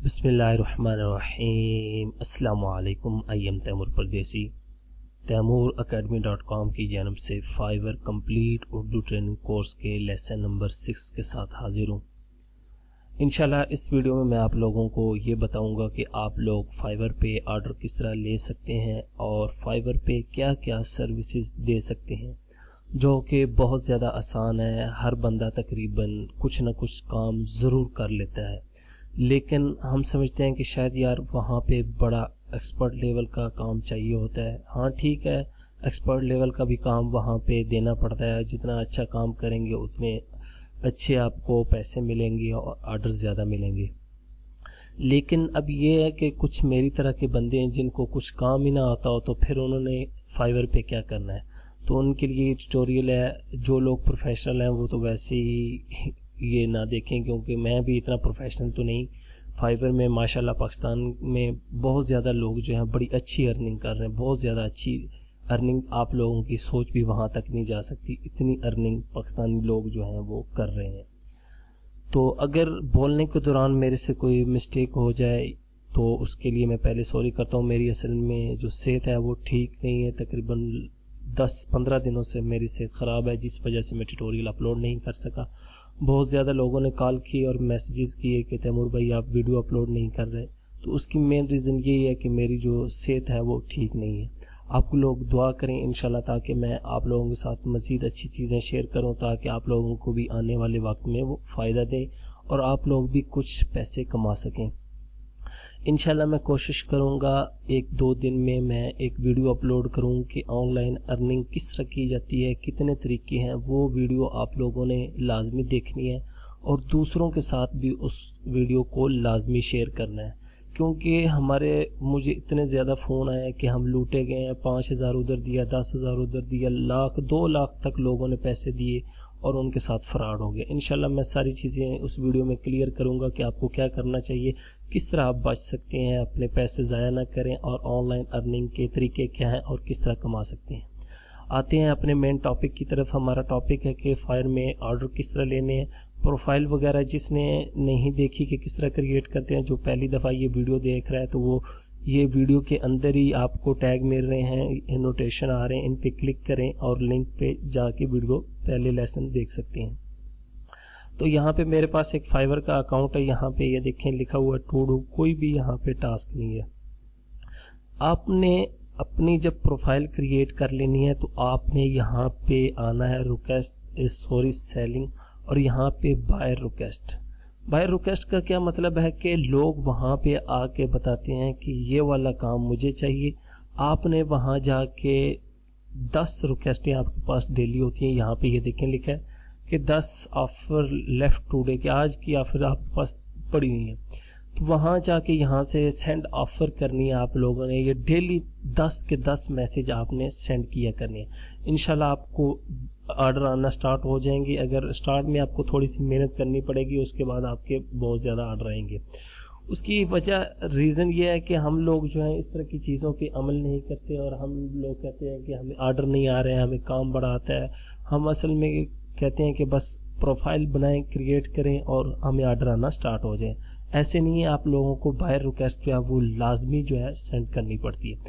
बिस्मिल्लाहिर्रहमानिर्रहीम। अस्सलामुअलैकुम। I am Taimur परदेसी। तैमूरacademy.com की जानब से Fiverr complete Urdu training course के लेसन नंबर 6 के साथ हाजिर हूँ। इंशाल्लाह इस वीडियो में मैं आप लोगों को ये बताऊंगा कि आप लोग फाइवर पे ऑर्डर किस तरह ले सकते हैं और फाइवर पे क्या क्या सर्विसेज दे सकते हैं, जो कि बहुत ज़्यादा आसान है। हर बंदा तकरीबन कुछ ना कुछ काम ज़रूर कर लेता है, लेकिन हम समझते हैं कि शायद यार वहाँ पे बड़ा एक्सपर्ट लेवल का काम चाहिए होता है। हाँ ठीक है, एक्सपर्ट लेवल का भी काम वहाँ पे देना पड़ता है। जितना अच्छा काम करेंगे उतने अच्छे आपको पैसे मिलेंगे और ऑर्डर ज़्यादा मिलेंगे। लेकिन अब ये है कि कुछ मेरी तरह के बंदे हैं जिनको कुछ काम ही ना आता हो, तो फिर उन्होंने फाइवर पे क्या करना है। तो उनके लिए ट्यूटोरियल है। जो लोग प्रोफेशनल हैं वो तो वैसे ही ये ना देखें, क्योंकि मैं भी इतना प्रोफेशनल तो नहीं। फाइवर में माशाल्लाह पाकिस्तान में बहुत ज़्यादा लोग जो हैं बड़ी अच्छी अर्निंग कर रहे हैं। बहुत ज़्यादा अच्छी अर्निंग, आप लोगों की सोच भी वहाँ तक नहीं जा सकती, इतनी अर्निंग पाकिस्तानी लोग जो हैं वो कर रहे हैं। तो अगर बोलने के दौरान मेरे से कोई मिस्टेक हो जाए तो उसके लिए मैं पहले सॉरी करता हूँ। मेरी असल में जो सेहत है वो ठीक नहीं है। तकरीबन 10-15 दिनों से मेरी सेहत ख़राब है, जिस वजह से मैं ट्यूटोरियल अपलोड नहीं कर सका। बहुत ज़्यादा लोगों ने कॉल की और मैसेजेस किए कि तैमूर भाई आप वीडियो अपलोड नहीं कर रहे। तो उसकी मेन रीज़न यही है कि मेरी जो सेहत है वो ठीक नहीं है। आप लोग दुआ करें इंशाल्लाह, ताकि मैं आप लोगों के साथ मज़ीद अच्छी चीज़ें शेयर करूं, ताकि आप लोगों को भी आने वाले वक्त में वो फ़ायदा दें और आप लोग भी कुछ पैसे कमा सकें। इंशाल्लाह मैं कोशिश करूंगा 1-2 दिन में मैं एक वीडियो अपलोड करूं कि ऑनलाइन अर्निंग किस तरह की जाती है, कितने तरीके हैं। वो वीडियो आप लोगों ने लाजमी देखनी है और दूसरों के साथ भी उस वीडियो को लाजमी शेयर करना है, क्योंकि मुझे इतने ज़्यादा फ़ोन आए कि हम लूटे गए हैं। 5,000 उधर दिया, 10,000 उधर दिया, लाख 2 लाख तक लोगों ने पैसे दिए और उनके साथ फ्रॉड हो गया। इंशाल्लाह मैं सारी चीज़ें उस वीडियो में क्लियर करूंगा कि आपको क्या करना चाहिए, किस तरह आप बच सकते हैं, अपने पैसे ज़ाया ना करें और ऑनलाइन अर्निंग के तरीके क्या हैं और किस तरह कमा सकते हैं। आते हैं अपने मेन टॉपिक की तरफ। हमारा टॉपिक है कि फाइवर में ऑर्डर किस तरह लेने हैं। प्रोफाइल वगैरह जिसने नहीं देखी कि किस तरह क्रिएट करते हैं, जो पहली दफ़ा ये वीडियो देख रहा है, तो वो ये वीडियो के अंदर ही आपको टैग मिल रहे हैं, नोटेशन आ रहे हैं, इन पे क्लिक करें और लिंक पे जाके वीडियो पहले लेसन देख सकते हैं। तो यहाँ पे मेरे पास एक फाइवर का अकाउंट है। यहाँ पे ये देखें लिखा हुआ टू डू, कोई भी यहाँ पे टास्क नहीं है। आपने अपनी जब प्रोफाइल क्रिएट कर लेनी है तो आपने यहाँ पे आना है रिक्वेस्ट सेलिंग और यहाँ पे बायर रिक्वेस्ट। बायर रिक्वेस्ट का क्या मतलब है कि लोग वहाँ पे आके बताते हैं कि ये वाला काम मुझे चाहिए। आपने वहाँ जाके 10 रिक्वेस्टें आपके पास डेली होती हैं। यहाँ पे ये देखें लिखा है कि 10 ऑफर लेफ्ट टुडे, कि आज की ऑफर आपके पास पड़ी हुई है। तो वहाँ जाके यहाँ से सेंड ऑफर करनी है आप लोगों ने। ये डेली 10 के 10 मैसेज आपने सेंड किया करनी है। इंशाल्लाह आपको ऑर्डर आना स्टार्ट हो जाएंगे। अगर स्टार्ट में आपको थोड़ी सी मेहनत करनी पड़ेगी, उसके बाद आपके बहुत ज़्यादा ऑर्डर आएंगे। उसकी वजह रीज़न ये है कि हम लोग जो है इस तरह की चीज़ों पे अमल नहीं करते और हम लोग कहते हैं कि हमें ऑर्डर नहीं आ रहे हैं, हमें काम बड़ा आता है। हम असल में कहते हैं कि बस प्रोफाइल बनाएं, क्रिएट करें और हमें ऑर्डर आना स्टार्ट हो जाए। ऐसे नहीं है, आप लोगों को बायर रिक्वेस्ट जो है वो लाजमी जो है सेंड करनी पड़ती है।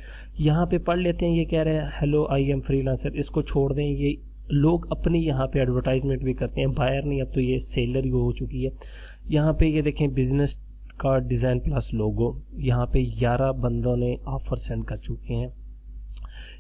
यहाँ पे पढ़ लेते हैं, ये कह रहे हैं हेलो आई एम फ्रीलांसर। इसको छोड़ दें, ये लोग अपनी यहाँ पे एडवर्टाइजमेंट भी करते हैं, बायर नहीं, अब तो ये सेलर ही हो चुकी है। यहाँ पे ये देखें बिजनेस कार्ड डिज़ाइन प्लस लोगो, यहाँ पे 11 बंदों ने ऑफर सेंड कर चुके हैं।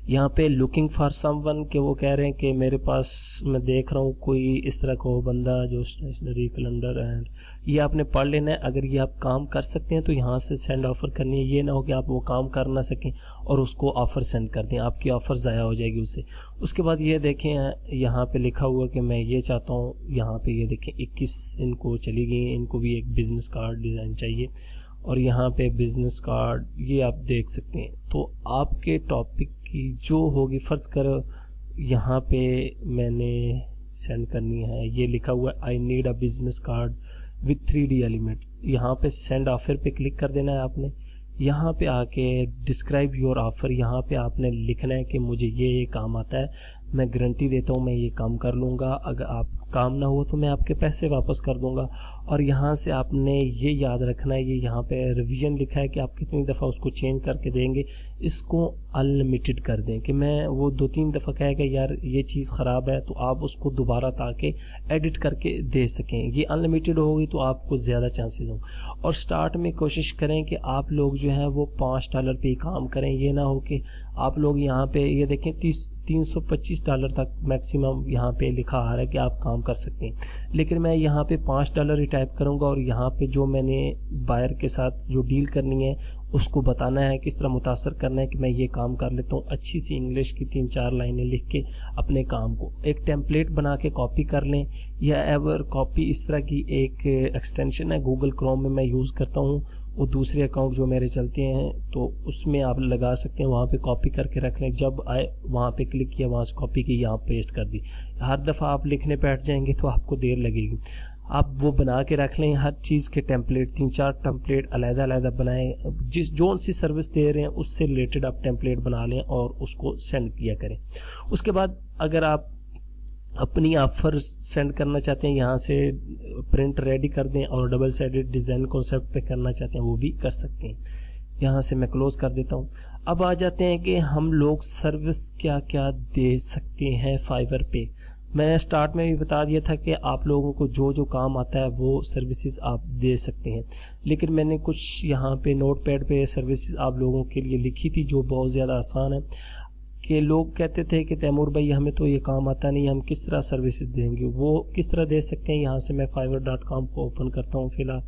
यहाँ पे लुकिंग फॉर समवन के वो कह रहे हैं कि मेरे पास मैं देख रहा हूँ कोई इस तरह का हो बंदा जो स्टेशनरी कैलेंडर एंड, ये आपने पढ़ लेना है। अगर ये आप काम कर सकते हैं तो यहाँ से सेंड ऑफर करनी है। ये ना हो कि आप वो काम कर ना सकें और उसको ऑफर सेंड कर दें, आपकी ऑफर ज़ाया हो जाएगी उससे। उसके बाद ये देखें यहाँ पे लिखा हुआ कि मैं ये चाहता हूँ, यहाँ पे ये देखें 21 इनको चली गई, इनको भी एक बिज़नेस कार्ड डिज़ाइन चाहिए और यहाँ पे बिज़नेस कार्ड ये आप देख सकते हैं। तो आपके टॉपिक की जो होगी, फ़र्ज़ करो यहाँ पे मैंने सेंड करनी है, ये लिखा हुआ है I need a business card with 3D element. यहाँ पे सेंड ऑफर पे क्लिक कर देना है आपने। यहाँ पे आके डिस्क्राइब योर ऑफर, यहाँ पे आपने लिखना है कि मुझे ये काम आता है, मैं गारंटी देता हूँ मैं ये काम कर लूँगा, अगर आप काम ना हो तो मैं आपके पैसे वापस कर दूँगा। और यहाँ से आपने ये याद रखना है, ये यहाँ पे रिवीजन लिखा है कि आप कितनी दफ़ा उसको चेंज करके देंगे। इसको अनलिमिटेड कर दें कि मैं वो 2-3 दफ़ा कहेगा यार ये चीज़ ख़राब है तो आप उसको दोबारा ताकि एडिट करके दे सकें। ये अनलिमिटेड होगी तो आपको ज़्यादा चांसेस हों। और स्टार्ट में कोशिश करें कि आप लोग जो है वो $5 पे ही काम करें। ये ना हो कि आप लोग यहाँ पे ये देखें $325 तक मैक्सिमम यहाँ पे लिखा आ रहा है कि आप काम कर सकते हैं, लेकिन मैं यहाँ पे $5 ही टाइप करूँगा और यहाँ पे जो मैंने बायर के साथ जो डील करनी है उसको बताना है, किस तरह मुतासर करना है कि मैं ये काम कर लेता हूँ। अच्छी सी इंग्लिश की 3-4 लाइनें लिख के अपने काम को एक टेम्पलेट बना के कॉपी कर लें, या एवर कॉपी इस तरह की एक एक्सटेंशन है गूगल क्रोम में मैं यूज़ करता हूँ, वो दूसरे अकाउंट जो मेरे चलते हैं तो उसमें आप लगा सकते हैं, वहाँ पे कॉपी करके रख लें। जब आए वहाँ पे क्लिक किया, वहाँ से कॉपी की, यहाँ पेस्ट कर दी। हर दफ़ा आप लिखने बैठ जाएंगे तो आपको देर लगेगी। आप वो बना के रख लें, हर चीज़ के टेम्पलेट 3-4 टेम्पलेट अलग-अलग बनाएं, जो सी सर्विस दे रहे हैं उससे रिलेटेड आप टेम्पलेट बना लें और उसको सेंड किया करें। उसके बाद अगर आप अपनी ऑफर सेंड करना चाहते हैं, यहाँ से प्रिंट रेडी कर दें और डबल साइडेड डिज़ाइन कॉन्सेप्ट पे करना चाहते हैं वो भी कर सकते हैं। यहाँ से मैं क्लोज कर देता हूँ। अब आ जाते हैं कि हम लोग सर्विस क्या क्या दे सकते हैं फाइवर पे। मैं स्टार्ट में भी बता दिया था कि आप लोगों को जो जो काम आता है वो सर्विसेज आप दे सकते हैं, लेकिन मैंने कुछ यहाँ पे नोटपैड पे सर्विसेज आप लोगों के लिए लिखी थी जो बहुत ज़्यादा आसान है। कि लोग कहते थे कि तैमूर भाई हमें तो ये काम आता नहीं, हम किस तरह सर्विसेज देंगे, वो किस तरह दे सकते हैं। यहाँ से मैं fiverr.com को ओपन करता हूँ। फिलहाल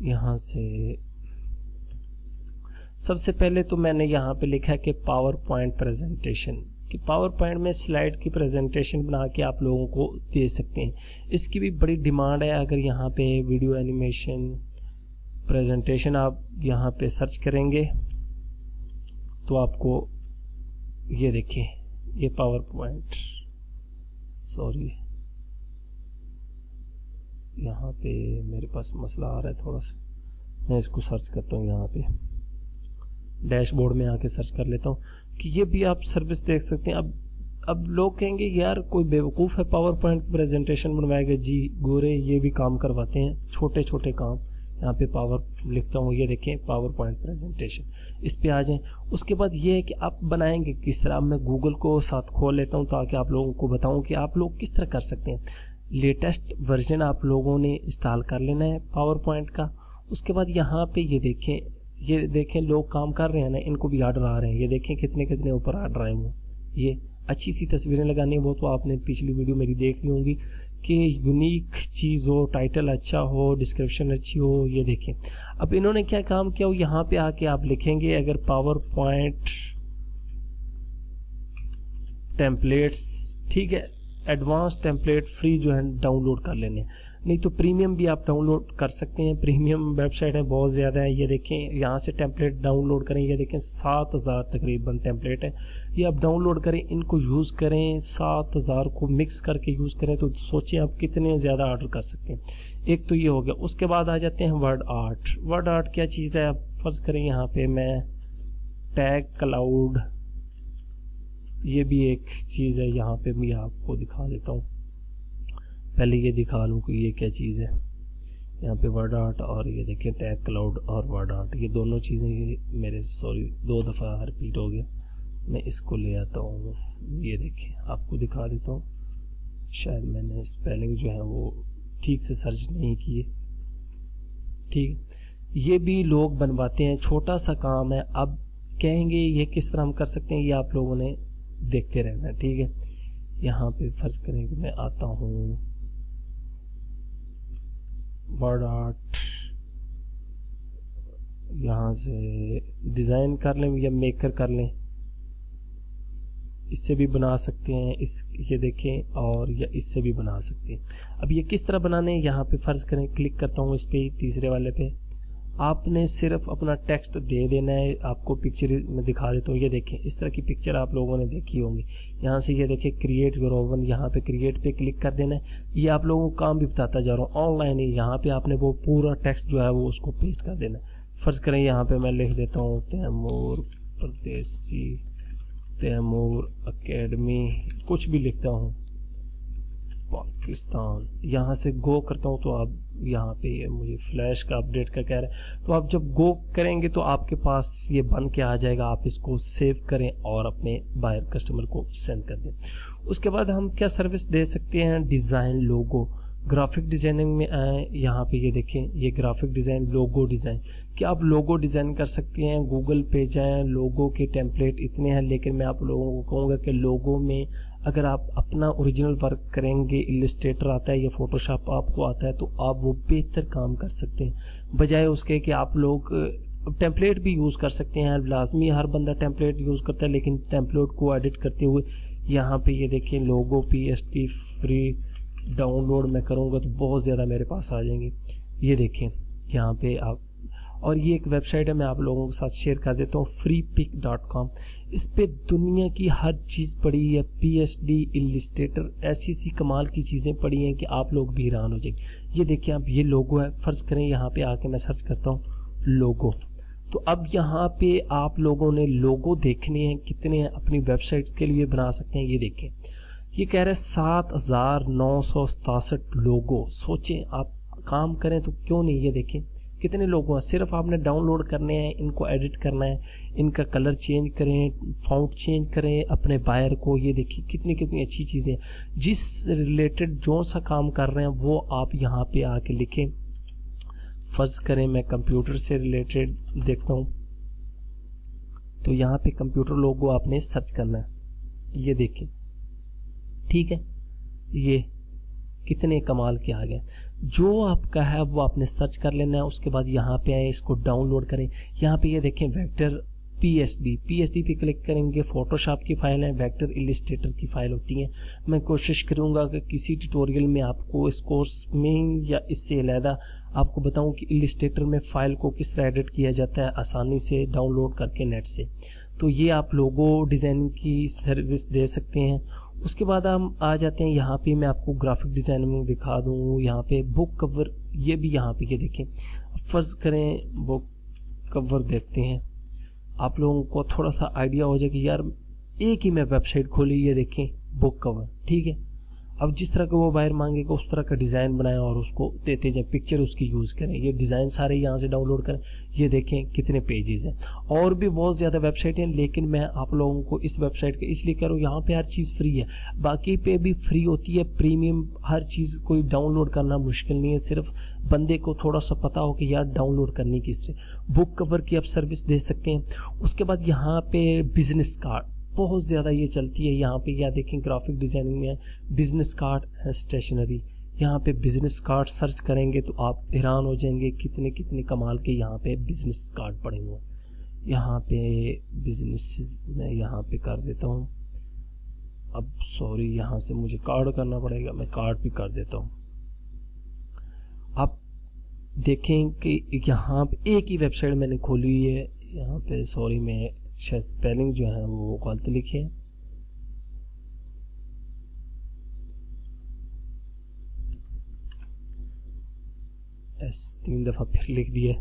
यहाँ से सबसे पहले तो मैंने यहाँ पे लिखा है कि पावर पॉइंट प्रेजेंटेशन, कि पावर पॉइंट में स्लाइड की प्रेजेंटेशन बना के आप लोगों को दे सकते हैं। इसकी भी बड़ी डिमांड है। अगर यहाँ पे वीडियो एनिमेशन प्रेजेंटेशन आप यहाँ पे सर्च करेंगे तो आपको ये देखिए, ये पावर पॉइंट, सॉरी यहाँ पे मेरे पास मसला आ रहा है थोड़ा सा, मैं इसको सर्च करता हूँ। यहाँ पे डैशबोर्ड में आके सर्च कर लेता हूँ कि ये भी आप सर्विस देख सकते हैं। अब लोग कहेंगे यार कोई बेवकूफ़ है पावर पॉइंट प्रेजेंटेशन बनवाएगा। जी गोरे ये भी काम करवाते हैं, छोटे छोटे काम। यहाँ पे पावर लिखता हूँ, ये देखें पावर पॉइंट प्रेजेंटेशन, इस पे आ जाएं। उसके बाद ये है कि आप बनाएंगे किस तरह। मैं गूगल को साथ खोल लेता हूँ ताकि आप लोगों को बताऊँ कि आप लोग किस तरह कर सकते हैं। लेटेस्ट वर्जन आप लोगों ने इंस्टॉल कर लेना है पावर पॉइंट का। उसके बाद यहाँ पे ये देखें लोग काम कर रहे हैं ना, इनको भी ऑर्डर आ रहे हैं। ये देखें कितने कितने ऊपर ऑर्डर आए वो। ये अच्छी सी तस्वीरें लगानी है, वो तो आपने पिछली वीडियो मेरी देख ली होंगी कि यूनिक चीज़ हो, टाइटल अच्छा हो, डिस्क्रिप्शन अच्छी हो। ये देखें अब इन्होंने क्या काम किया, यहाँ पे आके आप लिखेंगे अगर पावर पॉइंट टेम्पलेट्स, ठीक है, एडवांस टेम्पलेट फ्री जो है डाउनलोड कर लेने, नहीं तो प्रीमियम भी आप डाउनलोड कर सकते हैं। प्रीमियम वेबसाइट है बहुत ज़्यादा है। ये देखें यहाँ से टेम्पलेट डाउनलोड करें, ये देखें 7000 तकरीबन टेम्पलेट है। ये आप डाउनलोड करें, इनको यूज़ करें, 7000 को मिक्स करके यूज़ करें तो सोचें आप कितने ज़्यादा ऑर्डर कर सकते हैं। एक तो ये हो गया। उसके बाद आ जाते हैं वर्ड आर्ट। वर्ड आर्ट क्या चीज़ है, आप फर्ज करें यहाँ पे मैं टैग क्लाउड, ये भी एक चीज़ है। यहाँ पे मैं आपको दिखा देता हूँ, पहले ये दिखा लूँ कि ये क्या चीज़ है। यहाँ पे वर्ड आर्ट और ये देखिए टैग क्लाउड और वर्ड आर्ट, ये दोनों चीज़ें ये मेरे सॉरी 2 दफ़ा रिपीट हो गया। मैं इसको ले आता हूँ, ये देखिए आपको दिखा देता हूँ। शायद मैंने स्पेलिंग जो है वो ठीक से सर्च नहीं किए। ठीक, ये भी लोग बनवाते हैं, छोटा सा काम है। अब कहेंगे ये किस तरह हम कर सकते हैं, ये आप लोगों ने देखते रहना है। ठीक है, यहाँ पे फर्ज करें कि मैं आता हूँ वर्ड आर्ट, यहाँ से डिज़ाइन कर लें या मेकर कर लें, इससे भी बना सकते हैं। ये देखें, और या इससे भी बना सकते हैं। अब ये किस तरह बनाने, यहाँ पे फर्ज करें क्लिक करता हूँ इस पे, तीसरे वाले पे। आपने सिर्फ अपना टेक्स्ट दे देना है। आपको पिक्चर में दिखा देता हूँ, ये देखें इस तरह की पिक्चर आप लोगों ने देखी होंगी। यहाँ से ये देखें क्रिएट योर ओवन, यहाँ पे क्रिएट पे क्लिक कर देना है। ये आप लोगों को काम भी बताता जा रहा हूँ ऑनलाइन ही। यहाँ पे आपने वो पूरा टेक्स्ट जो है वो उसको पेस्ट कर देना है। फर्ज करें यहाँ पे मैं लिख देता हूँ तैमूर परदेसी तैमूर एकेडमी कुछ भी लिखता हूँ पाकिस्तान, यहाँ से गो करता हूँ तो आप यहाँ पे मुझे फ्लैश का अपडेट का कह रहा है, तो आप जब गो करेंगे तो आपके पास ये बन के आ जाएगा। आप इसको सेव करें और अपने बायर कस्टमर को सेंड कर दें। उसके बाद हम क्या सर्विस दे सकते हैं, डिज़ाइन लोगो, ग्राफिक डिज़ाइनिंग में आए। यहाँ पे ये देखें, ये ग्राफिक डिज़ाइन, लोगो डिज़ाइन, क्या आप लोगो डिज़ाइन कर सकते हैं। गूगल पे जाएं, लोगो के टेम्पलेट इतने हैं, लेकिन मैं आप लोगों को कहूँगा कि लोगो में अगर आप अपना ओरिजिनल वर्क करेंगे, इलस्ट्रेटर आता है या फोटोशॉप आपको आता है, तो आप वो बेहतर काम कर सकते हैं, बजाय उसके कि आप लोग टेम्पलेट भी यूज़ कर सकते हैं। लाजमी हर बंदा टेम्पलेट यूज़ करता है, लेकिन टेम्पलेट को एडिट करते हुए यहाँ पे ये देखिए लोगो PSD फ्री डाउनलोड मैं करूँगा तो बहुत ज़्यादा मेरे पास आ जाएंगे। ये देखें यहाँ पे आप, और ये एक वेबसाइट है, मैं आप लोगों के साथ शेयर कर देता हूँ, freepik.com। इस पे दुनिया की हर चीज़ पड़ी है, PSD, इलस्ट्रेटर, ऐसी सी कमाल की चीज़ें पड़ी हैं कि आप लोग भी हैरान हो जाएंगे। ये देखिए आप, ये लोगो है, फ़र्ज़ करें यहाँ पे आके मैं सर्च करता हूँ लोगो, तो अब यहाँ पे आप लोगों ने लोगो देखने हैं, कितने अपनी वेबसाइट के लिए बना सकते हैं। ये देखें, ये कह रहे हैं 7,967 लोगो। सोचें आप काम करें तो क्यों नहीं। ये देखें कितने लोगों हैं, सिर्फ आपने डाउनलोड करने हैं, इनको एडिट करना है, इनका कलर चेंज करें, फॉन्ट चेंज करें अपने बायर को। ये देखिए कितनी कितनी अच्छी चीज़ें, जिस रिलेटेड जो सा काम कर रहे हैं वो आप यहाँ पे आके लिखें। फ़र्ज़ करें मैं कंप्यूटर से रिलेटेड देखता हूँ, तो यहाँ पे कंप्यूटर लोगो आपने सर्च करना है। ये देखें, ठीक है, ये कितने कमाल के आ गए। जो आपका है वो आपने सर्च कर लेना है। उसके बाद यहाँ पे आए, इसको डाउनलोड करें। यहाँ पे ये देखें वेक्टर PSD पे क्लिक करेंगे, फोटोशॉप की फाइल है, वेक्टर इलस्ट्रेटर की फाइल होती है। मैं कोशिश करूँगा कि किसी ट्यूटोरियल में आपको इस कोर्स में या इससे अलहदा आपको बताऊँ कि इलस्ट्रेटर में फ़ाइल को किस तरह एडिट किया जाता है आसानी से डाउनलोड करके नेट से। तो ये आप लोगो डिज़ाइनिंग की सर्विस दे सकते हैं। उसके बाद हम आ जाते हैं यहाँ पे, मैं आपको ग्राफिक डिज़ाइनिंग दिखा दूँ। यहाँ पे बुक कवर, ये भी यहाँ पे ये देखें, फ़र्ज़ करें बुक कवर देखते हैं, आप लोगों को थोड़ा सा आइडिया हो जाए कि यार एक ही मैं वेबसाइट खोली, ये देखें बुक कवर, ठीक है। अब जिस तरह का वो बायर मांगेगा उस तरह का डिज़ाइन बनाएं और उसको देते जाए, पिक्चर उसकी यूज़ करें। ये डिज़ाइन सारे यहाँ से डाउनलोड करें। ये देखें कितने पेजेस हैं, और भी बहुत ज़्यादा वेबसाइट हैं, लेकिन मैं आप लोगों को इस वेबसाइट का इसलिए कह रहा हूँ, यहाँ पे हर चीज़ फ्री है, बाकी पे भी फ्री होती है, प्रीमियम हर चीज़ कोई डाउनलोड करना मुश्किल नहीं है, सिर्फ बंदे को थोड़ा सा पता हो कि यार डाउनलोड करनी किस तरह। बुक कवर की आप सर्विस दे सकते हैं। उसके बाद यहाँ पे बिजनेस कार्ड बहुत ज़्यादा ये चलती है। यहाँ पे या देखें ग्राफिक डिज़ाइनिंग में बिजनेस कार्ड है, स्टेशनरी, यहाँ पे बिजनेस कार्ड सर्च करेंगे तो आप हैरान हो जाएंगे कितने कितने कमाल के यहाँ पे बिजनेस कार्ड पड़े हुए हैं। यहाँ पे बिजनेस मैं यहाँ पे कर देता हूँ। अब सॉरी, यहाँ से मुझे कार्ड करना पड़ेगा, मैं कार्ड भी कर देता हूँ। आप देखें कि यहाँ पे एक ही वेबसाइट मैंने खोली हुई है। यहाँ पे सॉरी, मैं शायद स्पेलिंग जो है वो गलत लिखे है। एस 3 दफा फिर लिख दिया।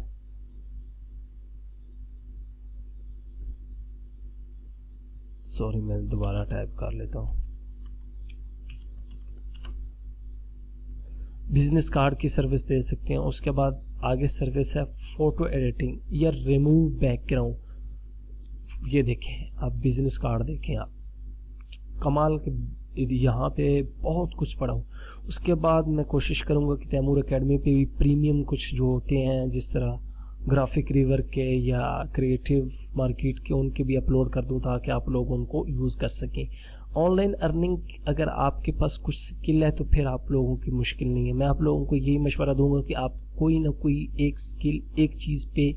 सॉरी, मैं दोबारा टाइप कर लेता हूँ। बिजनेस कार्ड की सर्विस दे सकते हैं। उसके बाद आगे सर्विस है फोटो एडिटिंग या रिमूव बैकग्राउंड। ये देखें आप, बिजनेस कार्ड देखें आप, कमाल के यहाँ पे बहुत कुछ पढ़ा हूँ। उसके बाद मैं कोशिश करूँगा कि तैमूर एकेडमी पे भी प्रीमियम कुछ जो होते हैं, जिस तरह ग्राफिक रिवर के या क्रिएटिव मार्केट के, उनके भी अपलोड कर दूँ ताकि आप लोग उनको यूज़ कर सकें। ऑनलाइन अर्निंग, अगर आपके पास कुछ स्किल है तो फिर आप लोगों की मुश्किल नहीं है। मैं आप लोगों को यही मशवरा दूंगा कि आप कोई ना कोई एक स्किल, एक चीज़ पे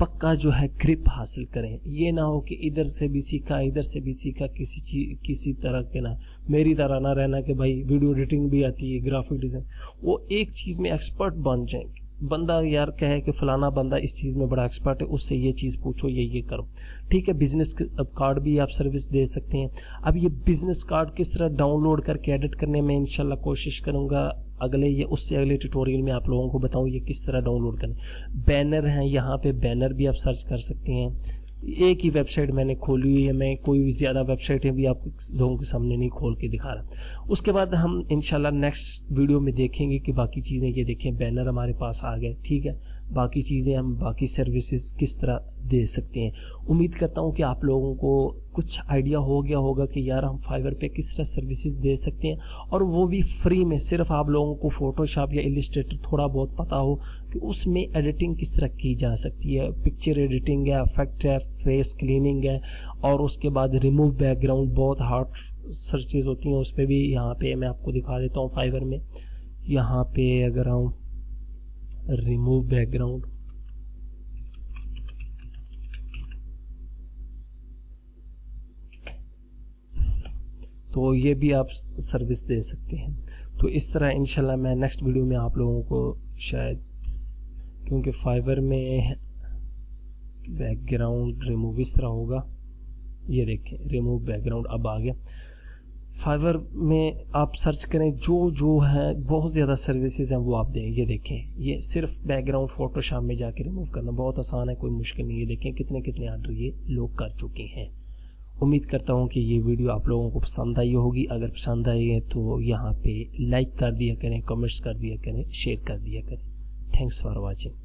पक्का जो है ग्रिप हासिल करें। ये ना हो कि इधर से भी सीखा इधर से भी सीखा, किसी तरह के ना मेरी तरह ना रहना कि भाई वीडियो एडिटिंग भी आती है, ग्राफिक डिज़ाइन, वो एक चीज़ में एक्सपर्ट बन जाएंगे। बंदा यार कहे कि फलाना बंदा इस चीज़ में बड़ा एक्सपर्ट है, उससे ये चीज़ पूछो, ये करो, ठीक है। बिजनेस कार्ड भी आप सर्विस दे सकते हैं। अब ये बिजनेस कार्ड किस तरह डाउनलोड करके एडिट करने में इंशाल्लाह कोशिश करूँगा अगले या उससे अगले ट्यूटोरियल में आप लोगों को बताऊँ ये किस तरह डाउनलोड करें। बैनर हैं, यहाँ पे बैनर भी आप सर्च कर सकते हैं। एक ही वेबसाइट मैंने खोली हुई है, मैं कोई भी ज़्यादा वेबसाइटें भी आप लोगों के सामने नहीं खोल के दिखा रहा। उसके बाद हम इंशाल्लाह नेक्स्ट वीडियो में देखेंगे कि बाकी चीज़ें, ये देखें बैनर हमारे पास आ गए, ठीक है, बाकी चीज़ें हम बाकी सर्विसेज किस तरह दे सकते हैं। उम्मीद करता हूँ कि आप लोगों को कुछ आइडिया हो गया होगा कि यार हम फाइवर पे किस तरह सर्विसेज दे सकते हैं, और वो भी फ्री में। सिर्फ आप लोगों को फोटोशॉप या इलस्ट्रेटर थोड़ा बहुत पता हो कि उसमें एडिटिंग किस तरह की जा सकती है, पिक्चर एडिटिंग है, इफेक्ट है, फेस क्लीनिंग है, और उसके बाद रिमूव बैकग्राउंड, बहुत हार्ड सर्चेज होती हैं उस पर भी। यहाँ पे मैं आपको दिखा देता हूँ फाइवर में, यहाँ पे अगर हम रिमूव बैकग्राउंड, तो ये भी आप सर्विस दे सकते हैं। तो इस तरह इंशाल्लाह मैं नेक्स्ट वीडियो में आप लोगों को शायद, क्योंकि फाइवर में बैकग्राउंड रिमूव इस तरह होगा, ये देखें रिमूव बैकग्राउंड अब आ गया। फाइवर में आप सर्च करें, जो है बहुत ज़्यादा सर्विसेज हैं वो आप दें। ये देखें, ये सिर्फ बैकग्राउंड फोटोशॉप में जाके रिमूव करना बहुत आसान है, कोई मुश्किल नहीं है। देखें कितने कितने ऑर्डर ये लोग कर चुके हैं। उम्मीद करता हूँ कि ये वीडियो आप लोगों को पसंद आई होगी। अगर पसंद आई है तो यहाँ पे लाइक कर दिया करें, कमेंट्स कर दिया करें, शेयर कर दिया करें। Thanks for watching.